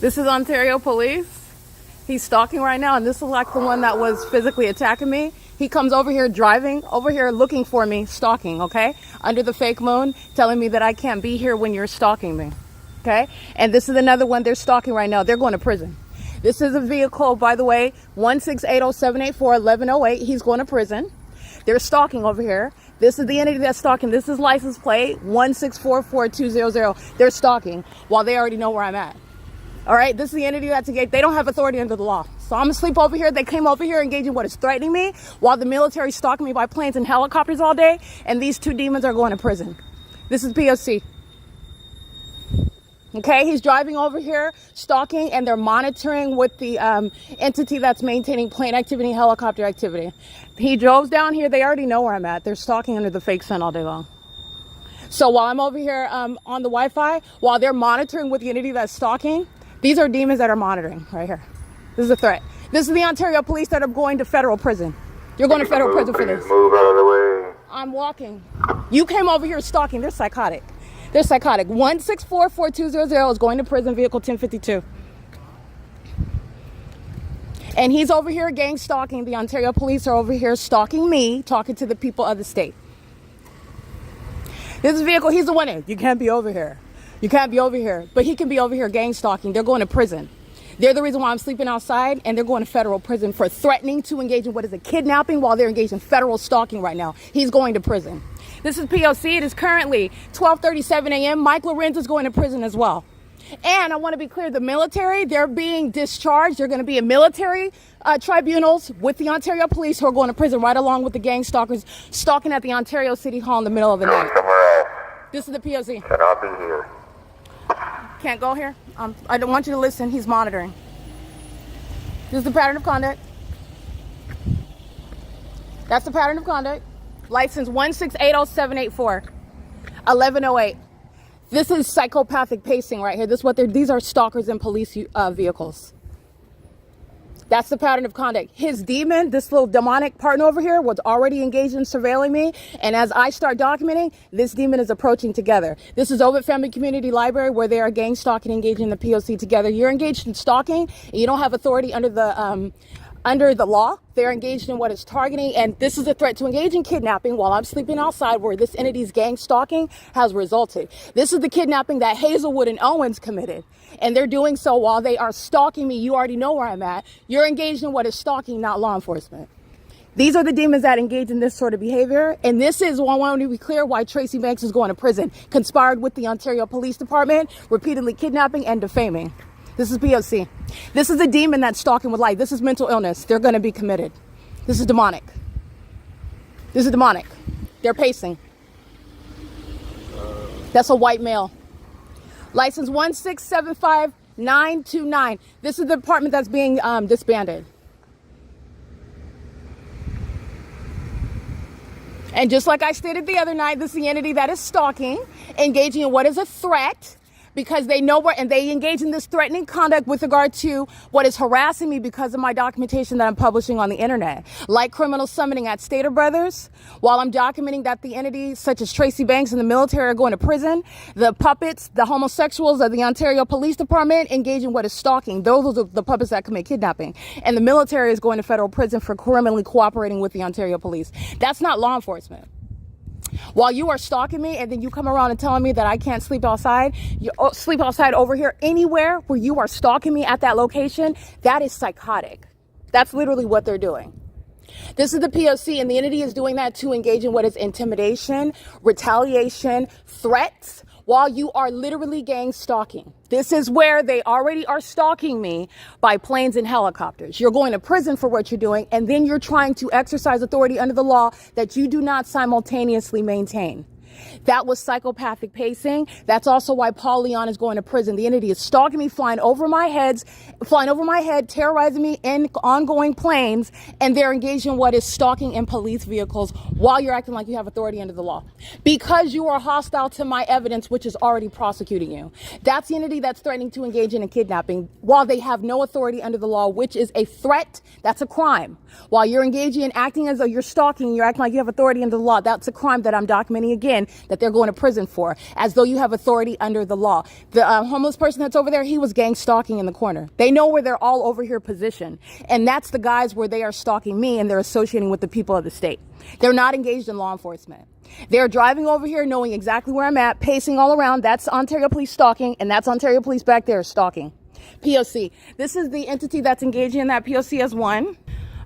This is Ontario Police. He's stalking right now, and this is like the one that was physically attacking me. He comes over here driving, over here looking for me, stalking, okay? Under the fake moon, telling me that I can't be here when you're stalking me, okay? And this is another one they're stalking right now. They're going to prison. This is a vehicle, by the way, 1680784-1108. He's going to prison. They're stalking over here. This is the entity that's stalking. This is license plate 1644200. They're stalking while they already know where I'm at. All right, this is the entity that's engaged. They don't have authority under the law. So I'm asleep over here. They came over here engaging what is threatening me while the military is stalking me by planes and helicopters all day. And these two demons are going to prison. This is P.O.C. Okay, he's driving over here, stalking, and they're monitoring with the entity that's maintaining plane activity, helicopter activity. He drove down here. They already know where I'm at. They're stalking under the fake sun all day long. So while I'm over here on the Wi-Fi, while they're monitoring with the entity that's stalking, these are demons that are monitoring right here. This is a threat. This is the Ontario Police that are going to federal prison. You're going to federal prison for this. Move out of the way. I'm walking. You came over here stalking. They're psychotic. They're psychotic. 1644200 is going to prison, vehicle 1052. And he's over here gang stalking. The Ontario Police are over here stalking me, talking to the people of the state. This vehicle, he's the one in. You can't be over here. You can't be over here. But he can be over here gang stalking. They're going to prison. They're the reason why I'm sleeping outside, and they're going to federal prison for threatening to engage in what is a kidnapping while they're engaged in federal stalking right now. He's going to prison. This is P.O.C. It is currently 12:37 a.m. Mike LORENZ is going to prison as well. And I want to be clear, the military, they're being discharged. They're going to be in military tribunals with the Ontario Police who are going to prison right along with the gang stalkers stalking at the Ontario City Hall in the middle of the night. Somewhere else. This is the P.O.C. Cannot be here. Can't go here. I don't want you to listen. He's monitoring. This is the pattern of conduct. That's the pattern of conduct. License 1680784-1108. This is psychopathic pacing right here. This is what these are stalkers in police vehicles. That's the pattern of conduct. His demon, this little demonic partner over here, was already engaged in surveilling me. And as I start documenting, this demon is approaching together. This is OVITT Family Community Library where they are gang stalking, engaging the P.O.C. together. You're engaged in stalking, and you don't have authority under the law. They're engaged in what is targeting, and this is a threat to engage in kidnapping while I'm sleeping outside where this entity's gang stalking has resulted. This is the kidnapping that Hazelwood and Owens committed, and they're doing so while they are stalking me. You already know where I'm at. You're engaged in what is stalking, not law enforcement. These are the demons that engage in this sort of behavior, and this is why I want to be clear why Tracy Banks is going to prison. Conspired with the Ontario Police Department, repeatedly kidnapping and defaming. This is P.O.C. This is a demon that's stalking with light. This is mental illness. They're going to be committed. This is demonic. This is demonic. They're pacing. That's a white male. License 1675929. This is the department that's being disbanded. And just like I stated the other night, this is the entity that is stalking, engaging in what is a threat, because they know where, and they engage in this threatening conduct with regard to what is harassing me because of my documentation that I'm publishing on the internet. Like criminal summoning at Stater Brothers, while I'm documenting that the entities such as Tracy Banks and the military are going to prison, the puppets, the homosexuals of the Ontario Police Department engage in what is stalking. Those are the puppets that commit kidnapping. And the military is going to federal prison for criminally cooperating with the Ontario Police. That's not law enforcement. While you are stalking me and then you come around and telling me that I can't sleep outside, you sleep outside over here, anywhere where you are stalking me at that location, that is psychotic. That's literally what they're doing. This is the P.O.C. and the entity is doing that to engage in what is intimidation, retaliation, threats, while you are literally gang stalking. This is where they already are stalking me by planes and helicopters. You're going to prison for what you're doing, and then you're trying to exercise authority under the law that you do not simultaneously maintain. That was psychopathic pacing. That's also why Paul Leon is going to prison. The entity is stalking me, flying over my head, terrorizing me in ongoing planes, and they're engaged in what is stalking in police vehicles while you're acting like you have authority under the law. Because you are hostile to my evidence, which is already prosecuting you. That's the entity that's threatening to engage in a kidnapping while they have no authority under the law, which is a threat. That's a crime. While you're engaging in acting as though you're stalking, you're acting like you have authority under the law. That's a crime that I'm documenting again again, that they're going to prison for, as though you have authority under the law. The homeless person that's over there, he was gang stalking in the corner. They know where they're all over here positioned. And that's the guys where they are stalking me, and they're associating with the people of the state. They're not engaged in law enforcement. They're driving over here knowing exactly where I'm at, pacing all around. That's Ontario Police stalking, and that's Ontario Police back there stalking. P.O.C. This is the entity that's engaging in that. P.O.C. as one.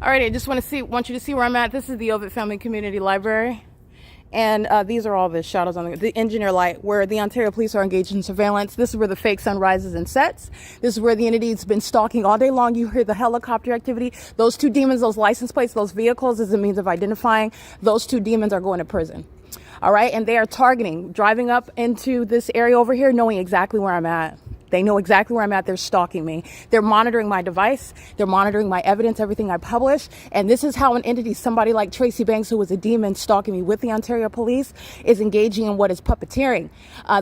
All right, I just want you to see where I'm at. This is the OVITT Family Community Library. And these are all the shadows on the engineer light, where the Ontario Police are engaged in surveillance. This is where the fake sun rises and sets. This is where the entity's been stalking all day long. You hear the helicopter activity. Those two demons, those license plates, those vehicles is a means of identifying. Those two demons are going to prison. All right, and they are targeting, driving up into this area over here, knowing exactly where I'm at. They know exactly where I'm at. They're stalking me. They're monitoring my device. They're monitoring my evidence, everything I publish. And this is how an entity, somebody like Tracy Banks, who was a demon stalking me with the Ontario Police, is engaging in what is puppeteering.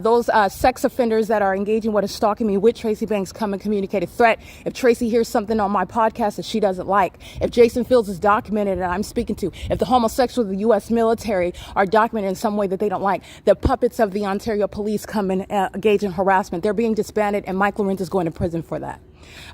Those sex offenders that are engaging what is stalking me with Tracy Banks come and communicate a threat. If Tracy hears something on my podcast that she doesn't like, if Jason Fields is documented and I'm speaking to, if the homosexuals of the U.S. military are documented in some way that they don't like, the puppets of the Ontario Police come and engage in harassment. They're being disbanded, and Mike LORENZ is going to prison for that.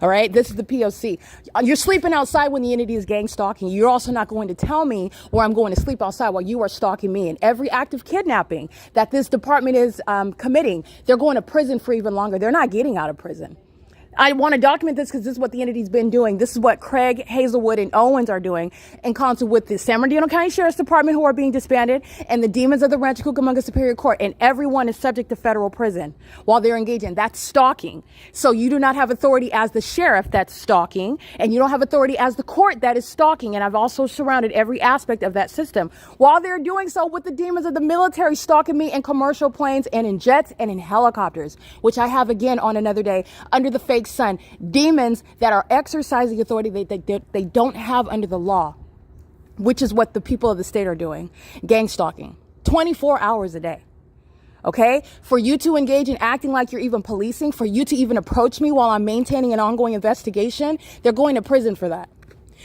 All right, this is the P.O.C. You're sleeping outside when the entity is gang stalking. You're also not going to tell me where I'm going to sleep outside while you are stalking me. And every act of kidnapping that this department is committing, they're going to prison for even longer. They're not getting out of prison. I want to document this because this is what the entity's been doing. This is what Craig, Hazelwood, and Owens are doing in concert with the San Bernardino County Sheriff's Department, who are being disbanded, and the demons of the Rancho Cucamonga Superior Court. And everyone is subject to federal prison while they're engaged in. That's stalking. So you do not have authority as the sheriff that's stalking, and you don't have authority as the court that is stalking. And I've also surrounded every aspect of that system while they're doing so with the demons of the military stalking me in commercial planes and in jets and in helicopters, which I have again on another day under the fake sun. Demons that are exercising authority they don't have under the law, which is what the people of the state are doing. Gang stalking 24 hours a day. Okay, for you to engage in acting like you're even policing, for you to even approach me while I'm maintaining an ongoing investigation, they're going to prison for that.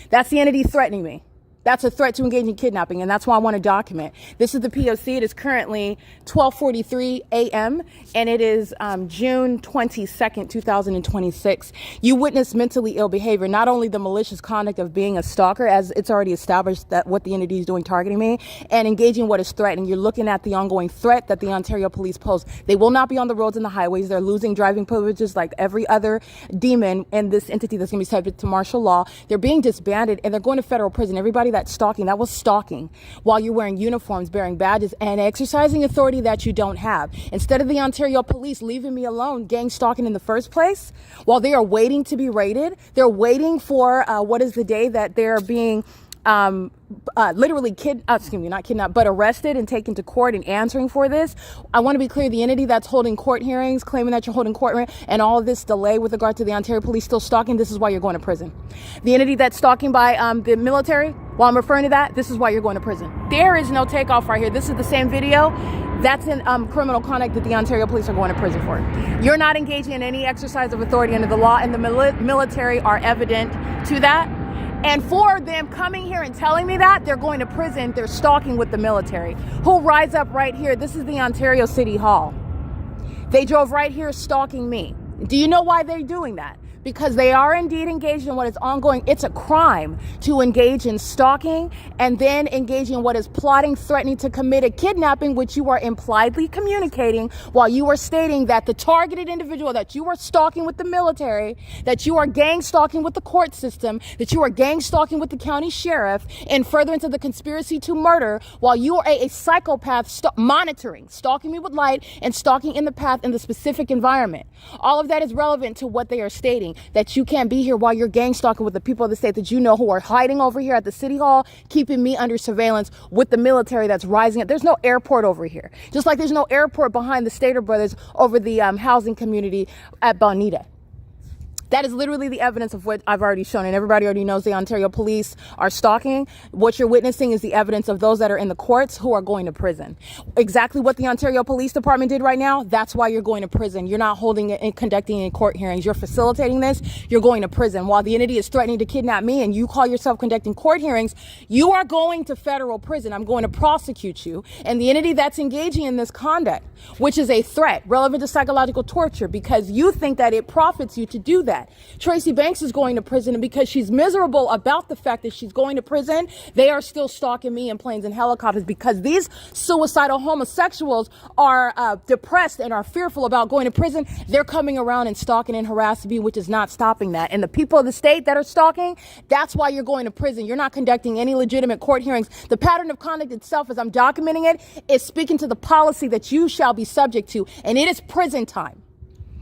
That's the entity threatening me. That's a threat to engage in kidnapping, and that's why I want to document. This is the P.O.C. It is currently 12:43 a.m., and it is June 22nd, 2026. You witnessed mentally ill behavior, not only the malicious conduct of being a stalker, as it's already established that what the entity is doing, targeting me, and engaging what is threatening. You're looking at the ongoing threat that the Ontario Police pose. They will not be on the roads and the highways. They're losing driving privileges like every other demon in this entity that's going to be subject to martial law. They're being disbanded, and they're going to federal prison. Everybody that's stalking, that was stalking while you're wearing uniforms, bearing badges, and exercising authority that you don't have. Instead of the Ontario Police leaving me alone, gang stalking in the first place, while they are waiting to be raided, they're waiting for what is the day that they're being literally not kidnapped, but arrested and taken to court and answering for this. I want to be clear, the entity that's holding court hearings, claiming that you're holding court, and all of this delay with regard to the Ontario Police still stalking, this is why you're going to prison. The entity that's stalking by the military, while I'm referring to that, this is why you're going to prison. There is no takeoff right here. This is the same video. That's in criminal conduct that the Ontario Police are going to prison for. You're not engaging in any exercise of authority under the law, and the military are evident to that. And for them coming here and telling me that, they're going to prison. They're stalking with the military, who rise up right here. This is the Ontario City Hall. They drove right here stalking me. Do you know why they're doing that? Because they are indeed engaged in what is ongoing. It's a crime to engage in stalking and then engage in what is plotting, threatening to commit a kidnapping, which you are impliedly communicating while you are stating that the targeted individual that you are stalking with the military, that you are gang stalking with the court system, that you are gang stalking with the county sheriff in furtherance of the conspiracy to murder, while you are a psychopath monitoring, stalking me with light and stalking in the path in the specific environment. All of that is relevant to what they are stating. That you can't be here while you're gang stalking with the people of the state that you know who are hiding over here at the city hall, keeping me under surveillance with the military that's rising up. There's no airport over here. Just like there's no airport behind the Stater brothers over the housing community at Bonita. That is literally the evidence of what I've already shown. And everybody already knows the Ontario police are stalking. What you're witnessing is the evidence of those that are in the courts who are going to prison. Exactly what the Ontario Police Department did right now, that's why you're going to prison. You're not holding it and conducting any court hearings. You're facilitating this, you're going to prison. While the entity is threatening to kidnap me and you call yourself conducting court hearings, you are going to federal prison. I'm going to prosecute you. And the entity that's engaging in this conduct, which is a threat relevant to psychological torture, because you think that it profits you to do that. Tracy Banks is going to prison, and because she's miserable about the fact that she's going to prison, they are still stalking me in planes and helicopters, because these suicidal homosexuals are depressed and are fearful about going to prison. They're coming around and stalking and harassing me, which is not stopping that. And the people of the state that are stalking, that's why you're going to prison. You're not conducting any legitimate court hearings. The pattern of conduct itself, as I'm documenting it, is speaking to the policy that you shall be subject to, and it is prison time.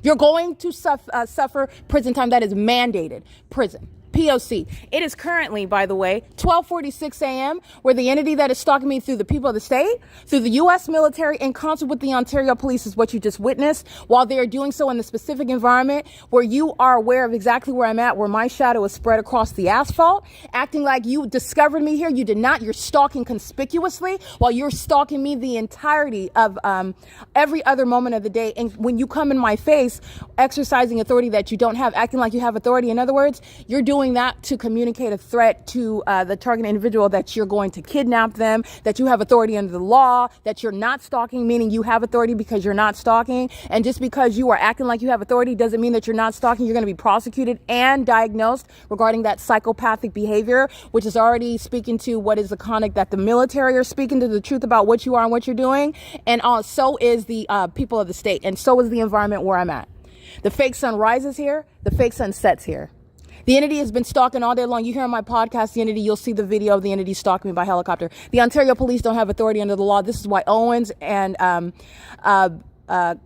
You're going to suffer prison time. That is mandated prison. P.O.C. It is currently, by the way, 12:46 a.m., where the entity that is stalking me through the people of the state, through the U.S. military, in concert with the Ontario police, is what you just witnessed, while they are doing so in the specific environment where you are aware of exactly where I'm at, where my shadow is spread across the asphalt, acting like you discovered me here. You did not. You're stalking conspicuously, while you're stalking me the entirety of every other moment of the day. And when you come in my face, exercising authority that you don't have, acting like you have authority, in other words, you're doing that to communicate a threat to the target individual, that you're going to kidnap them, that you have authority under the law, that you're not stalking, meaning you have authority because you're not stalking. And just because you are acting like you have authority doesn't mean that you're not stalking. You're going to be prosecuted and diagnosed regarding that psychopathic behavior, which is already speaking to what is the conduct that the military are speaking to, the truth about what you are and what you're doing. And so is the people of the state, and so is the environment where I'm at. The fake sun rises here, the fake sun sets here. The entity has been stalking all day long. You hear on my podcast, the entity, you'll see the video of the entity stalking me by helicopter. The Ontario police don't have authority under the law. This is why Owens and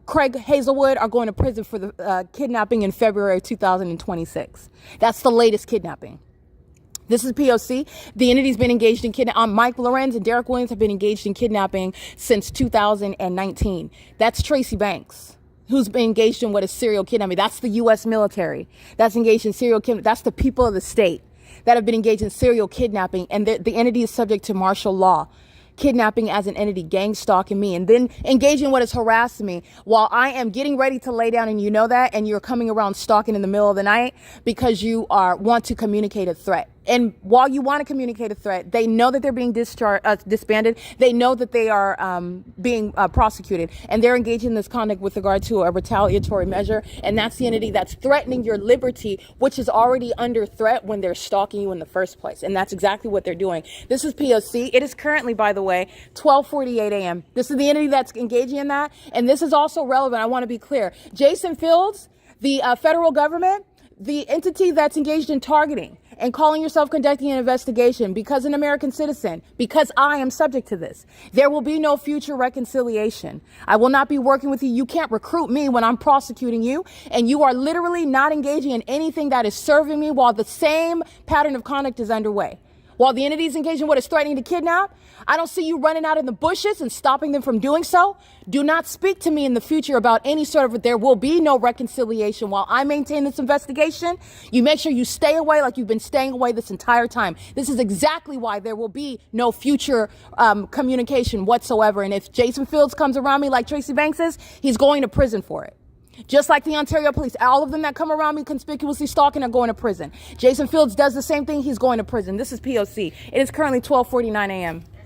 Craig Hazelwood are going to prison for the kidnapping in February 2026. That's the latest kidnapping. This is P.O.C. The entity's been engaged in kidnapping. Mike Lorenz and Derek Williams have been engaged in kidnapping since 2019. That's Tracy Banks, who's been engaged in what is serial kidnapping. That's the U.S. military that's engaged in serial kidnapping. That's the people of the state that have been engaged in serial kidnapping. And the entity is subject to martial law. Kidnapping as an entity, gang stalking me, and then engaging in what is harassing me while I am getting ready to lay down, and you know that, and you're coming around stalking in the middle of the night because you want to communicate a threat. And while you want to communicate a threat, they know that they're being disbanded. They know that they are being prosecuted, and they're engaging in this conduct with regard to a retaliatory measure. And that's the entity that's threatening your liberty, which is already under threat when they're stalking you in the first place. And that's exactly what they're doing. This is P.O.C. It is currently, by the way, 12:48 a.m. This is the entity that's engaging in that. And this is also relevant. I want to be clear. Jason Fields, the federal government, the entity that's engaged in targeting and calling yourself conducting an investigation because an American citizen, because I am subject to this. There will be no future reconciliation. I will not be working with you. You can't recruit me when I'm prosecuting you, and you are literally not engaging in anything that is serving me while the same pattern of conduct is underway. While the entity is engaged in what is threatening to kidnap, I don't see you running out in the bushes and stopping them from doing so. Do not speak to me in the future about any sort of, there will be no reconciliation. While I maintain this investigation, you make sure you stay away like you've been staying away this entire time. This is exactly why there will be no future communication whatsoever. And if Jason Fields comes around me like Tracy Banks is, he's going to prison for it. Just like the Ontario police, all of them that come around me conspicuously stalking are going to prison. Jason Fields does the same thing. He's going to prison. This is P.O.C. It is currently 12:49 a.m.